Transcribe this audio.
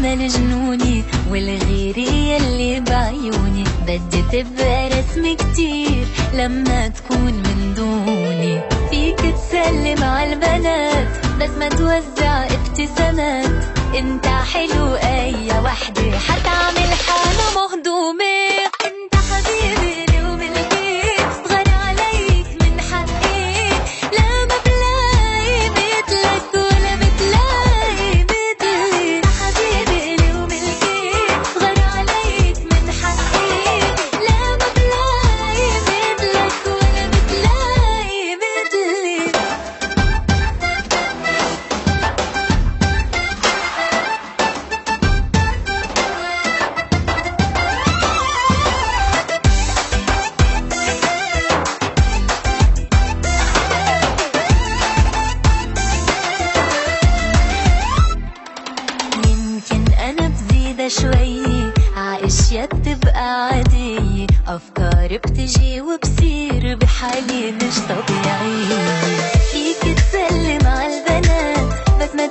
أمل جنوني والغيري يلي بعيوني، بدي تبقى رسمي كتير لما تكون من دوني. فيك تسلم عالبنات بس ما توزع ابتسامات، انت حلو اي وحدة حتعمل حالة مهضومة. انت حبيبي لي وملكي، صغر عليك من حقي، لا ما بلاقي مثلك ولا بتلاقي مثلي. انت حبيبي لي وملكي، صغر عليك من حقي، لا ما بلاقي مثلك ولا بتلاقي مثلي. يمكن أنا بزيد شوي عاشياء بتبقى عادية، أفكار بتجي وبصير بحالي مش طبيعية. فيك تسلم عالبنات بس ما